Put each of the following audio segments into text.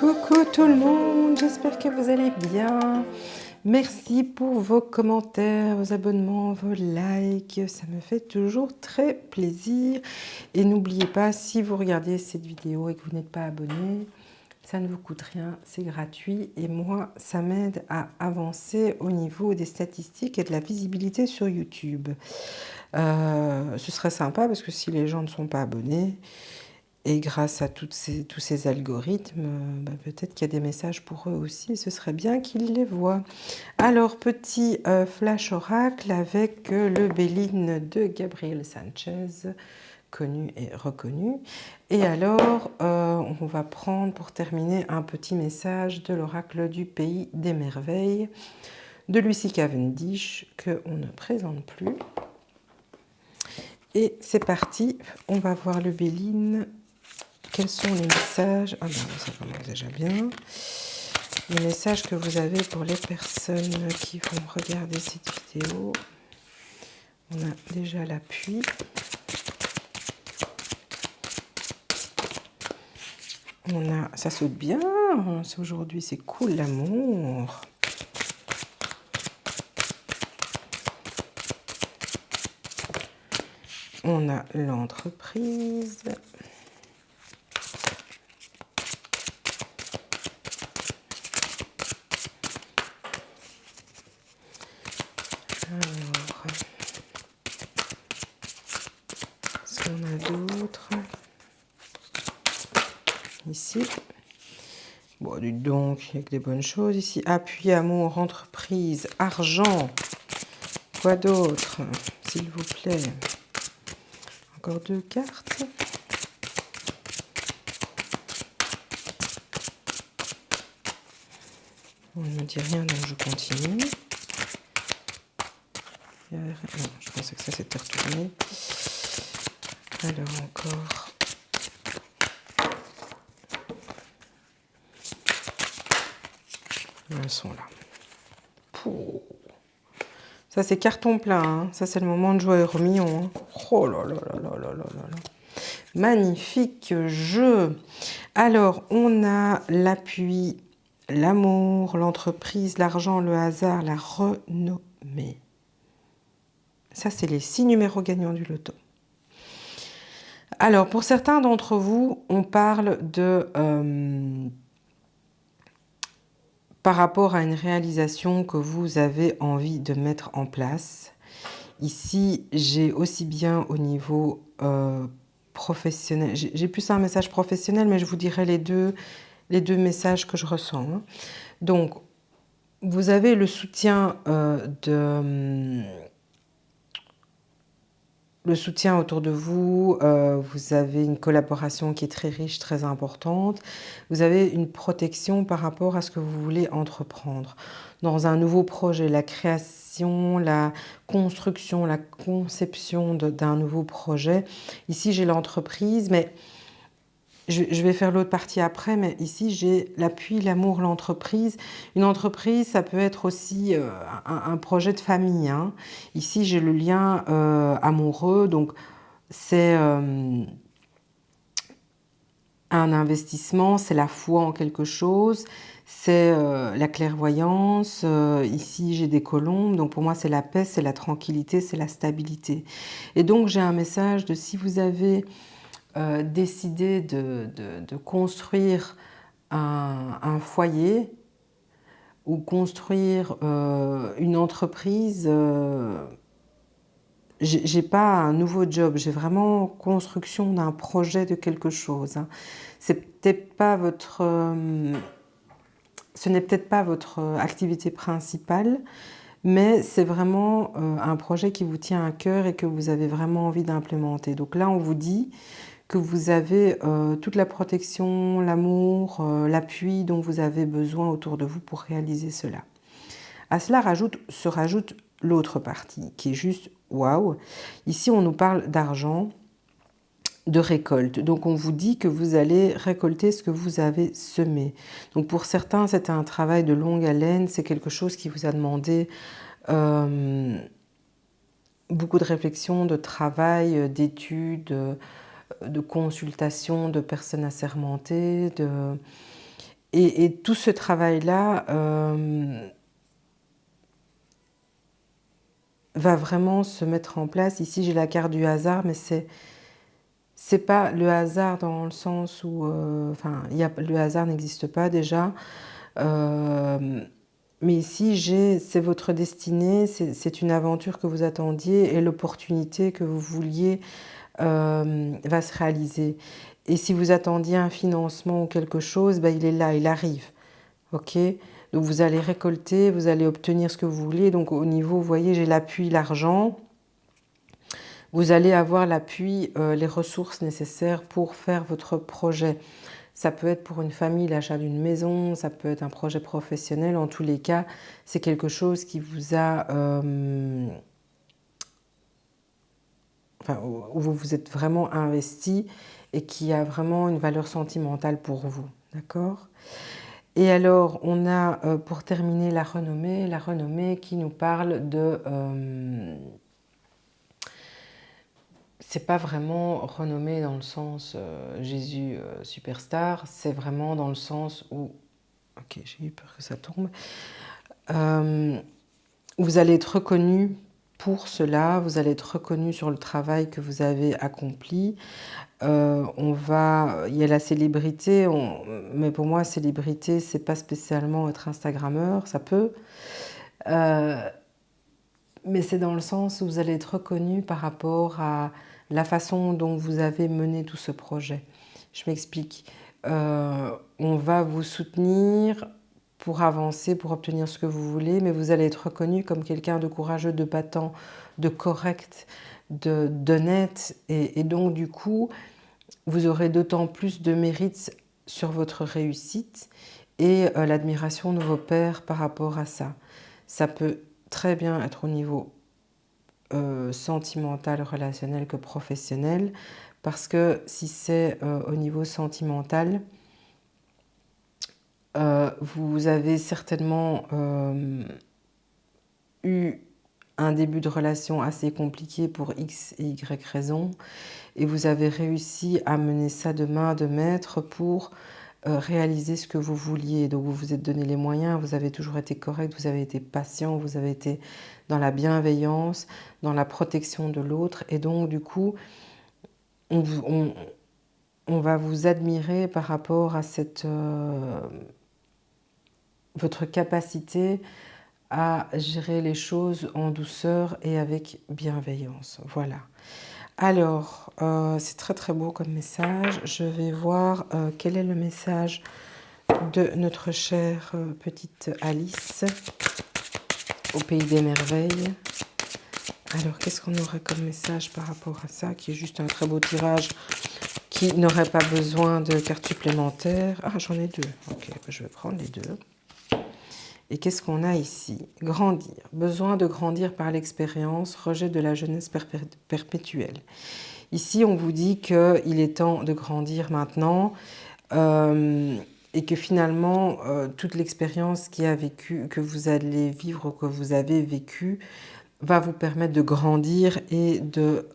Coucou tout le monde, j'espère que vous allez bien. Merci pour vos commentaires, vos abonnements, vos likes, ça me fait toujours très plaisir. Et n'oubliez pas, si vous regardez cette vidéo et que vous n'êtes pas abonné, ça ne vous coûte rien, c'est gratuit et moi, ça m'aide à avancer au niveau des statistiques et de la visibilité sur YouTube. Ce serait sympa parce que si les gens ne sont pas abonnés, et grâce à tous ces algorithmes, peut-être qu'il y a des messages pour eux aussi, et ce serait bien qu'ils les voient. Alors, petit flash oracle avec le Béline de Gabriel Sanchez, connu et reconnu. Et alors, on va prendre pour terminer un petit message de l'oracle du pays des merveilles, de Lucy Cavendish, qu'on ne présente plus. Et c'est parti, on va voir le Béline. Quels sont les messages? Ah ben, ça commence déjà bien. Les messages que vous avez pour les personnes qui vont regarder cette vidéo. On a déjà l'appui. On a, ça saute bien. Aujourd'hui, c'est cool l'amour. On a l'entreprise. Alors, qu'est-ce qu'on a d'autre? Ici. Bon, dis donc, il y a que des bonnes choses ici. Appui, amour, entreprise, argent. Quoi d'autre, s'il vous plaît? Encore 2 cartes. On ne me dit rien, donc je continue. Non, je pensais que ça s'était retourné. Alors encore. Elles sont là. Pouh. Ça, c'est carton plein. Hein. Ça, c'est le moment de jouer au million. Hein. Oh là là là là là là là. Magnifique jeu. Alors, on a l'appui, l'amour, l'entreprise, l'argent, le hasard, la renommée. Ça, c'est les 6 numéros gagnants du loto. Alors, pour certains d'entre vous, on parle de... par rapport à une réalisation que vous avez envie de mettre en place. Ici, j'ai aussi bien au niveau professionnel, j'ai plus un message professionnel, mais je vous dirai les deux messages que je ressens. Hein. Donc, vous avez le soutien le soutien autour de vous, vous avez une collaboration qui est très riche, très importante. Vous avez une protection par rapport à ce que vous voulez entreprendre. Dans un nouveau projet, la création, la construction, la conception d'un nouveau projet. Ici, j'ai l'entreprise, mais je vais faire l'autre partie après, mais ici, j'ai l'appui, l'amour, l'entreprise. Une entreprise, ça peut être aussi un projet de famille. Hein. Ici, j'ai le lien amoureux, donc c'est un investissement, c'est la foi en quelque chose, c'est la clairvoyance. Ici, j'ai des colombes, donc pour moi, c'est la paix, c'est la tranquillité, c'est la stabilité. Et donc, j'ai un message de si vous avez... décider de construire un foyer ou construire une entreprise, j'ai pas un nouveau job, j'ai vraiment construction d'un projet de quelque chose. Hein. C'est peut-être pas votre, ce n'est peut-être pas votre activité principale, mais c'est vraiment un projet qui vous tient à cœur et que vous avez vraiment envie d'implémenter. Donc là, on vous dit que vous avez toute la protection, l'amour, l'appui dont vous avez besoin autour de vous pour réaliser cela. À cela se rajoute l'autre partie qui est juste waouh. Ici, on nous parle d'argent, de récolte. Donc, on vous dit que vous allez récolter ce que vous avez semé. Donc, pour certains, c'est un travail de longue haleine. C'est quelque chose qui vous a demandé beaucoup de réflexion, de travail, d'études, de consultation de personnes assermentées. Et tout ce travail-là va vraiment se mettre en place. Ici, j'ai la carte du hasard, mais c'est pas le hasard dans le sens où... enfin, le hasard n'existe pas déjà. Mais ici, c'est votre destinée, c'est une aventure que vous attendiez et l'opportunité que vous vouliez va se réaliser. Et si vous attendiez un financement ou quelque chose, ben, il est là, il arrive. Ok? Donc vous allez récolter, vous allez obtenir ce que vous voulez. Donc au niveau, vous voyez, j'ai l'appui, l'argent. Vous allez avoir l'appui, les ressources nécessaires pour faire votre projet. Ça peut être pour une famille, l'achat d'une maison, ça peut être un projet professionnel. En tous les cas, c'est quelque chose qui vous a... enfin, où vous vous êtes vraiment investi et qui a vraiment une valeur sentimentale pour vous. D'accord? Et alors, on a, pour terminer, la renommée qui nous parle de... c'est pas vraiment renommée dans le sens Jésus superstar, c'est vraiment dans le sens où... Ok, j'ai eu peur que ça tombe. Vous allez être reconnu pour cela, vous allez être reconnu sur le travail que vous avez accompli. Il y a la célébrité, mais pour moi, célébrité, c'est pas spécialement être Instagrammeur, ça peut. Mais c'est dans le sens où vous allez être reconnu par rapport à la façon dont vous avez mené tout ce projet. Je m'explique. On va vous soutenir pour avancer, pour obtenir ce que vous voulez, mais vous allez être reconnu comme quelqu'un de courageux, de battant, de correct, d'honnête. Et donc, du coup, vous aurez d'autant plus de mérite sur votre réussite et l'admiration de vos pairs par rapport à ça. Ça peut très bien être au niveau sentimental, relationnel que professionnel, parce que si c'est au niveau sentimental, vous avez certainement eu un début de relation assez compliqué pour X et Y raisons, et vous avez réussi à mener ça de main de maître pour réaliser ce que vous vouliez. Donc vous vous êtes donné les moyens, vous avez toujours été correct, vous avez été patient, vous avez été dans la bienveillance, dans la protection de l'autre. Et donc du coup, on va vous admirer par rapport à votre capacité à gérer les choses en douceur et avec bienveillance. Voilà. Alors, c'est très très beau comme message. Je vais voir quel est le message de notre chère petite Alice au pays des merveilles. Alors, qu'est-ce qu'on aurait comme message par rapport à ça, qui est juste un très beau tirage, qui n'aurait pas besoin de cartes supplémentaires. Ah, j'en ai deux. Ok, je vais prendre les deux. Et qu'est-ce qu'on a ici? Grandir. Besoin de grandir par l'expérience, rejet de la jeunesse perpétuelle. Ici, on vous dit qu'il est temps de grandir maintenant et que finalement, toute l'expérience que vous allez vivre, que vous avez vécue, va vous permettre de grandir et de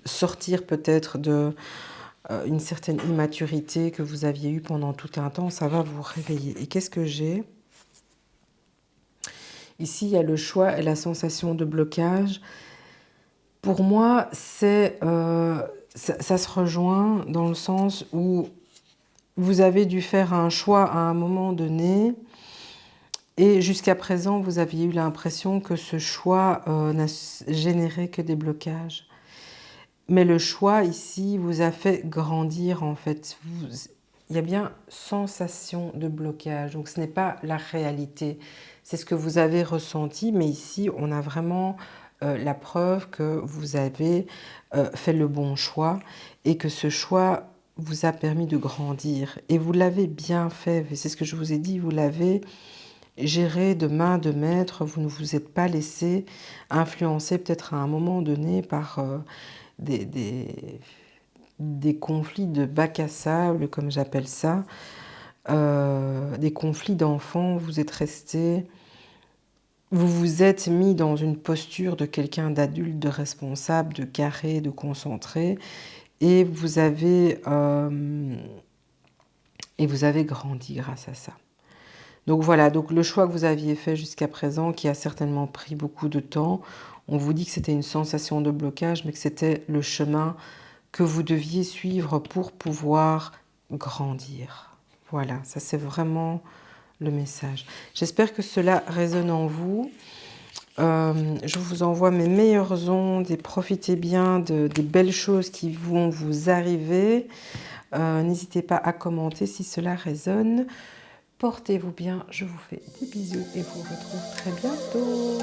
sortir peut-être de une certaine immaturité que vous aviez eue pendant tout un temps. Ça va vous réveiller. Et qu'est-ce que j'ai? Ici, il y a le choix et la sensation de blocage. Pour moi, ça se rejoint dans le sens où vous avez dû faire un choix à un moment donné et jusqu'à présent, vous aviez eu l'impression que ce choix n'a généré que des blocages. Mais le choix ici vous a fait grandir en fait. Il y a bien sensation de blocage, donc ce n'est pas la réalité. C'est ce que vous avez ressenti, mais ici, on a vraiment la preuve que vous avez fait le bon choix et que ce choix vous a permis de grandir. Et vous l'avez bien fait, c'est ce que je vous ai dit, vous l'avez géré de main de maître, vous ne vous êtes pas laissé influencer peut-être à un moment donné par des conflits de bac à sable, comme j'appelle ça, des conflits d'enfants, vous êtes resté... Vous vous êtes mis dans une posture de quelqu'un d'adulte, de responsable, de carré, de concentré, et vous avez et vous avez grandi grâce à ça. Donc voilà, donc le choix que vous aviez fait jusqu'à présent, qui a certainement pris beaucoup de temps, on vous dit que c'était une sensation de blocage, mais que c'était le chemin que vous deviez suivre pour pouvoir grandir. Voilà, ça c'est vraiment le message. J'espère que cela résonne en vous. Je vous envoie mes meilleures ondes et profitez bien des belles choses qui vont vous arriver. N'hésitez pas à commenter si cela résonne. Portez-vous bien, je vous fais des bisous et vous retrouve très bientôt.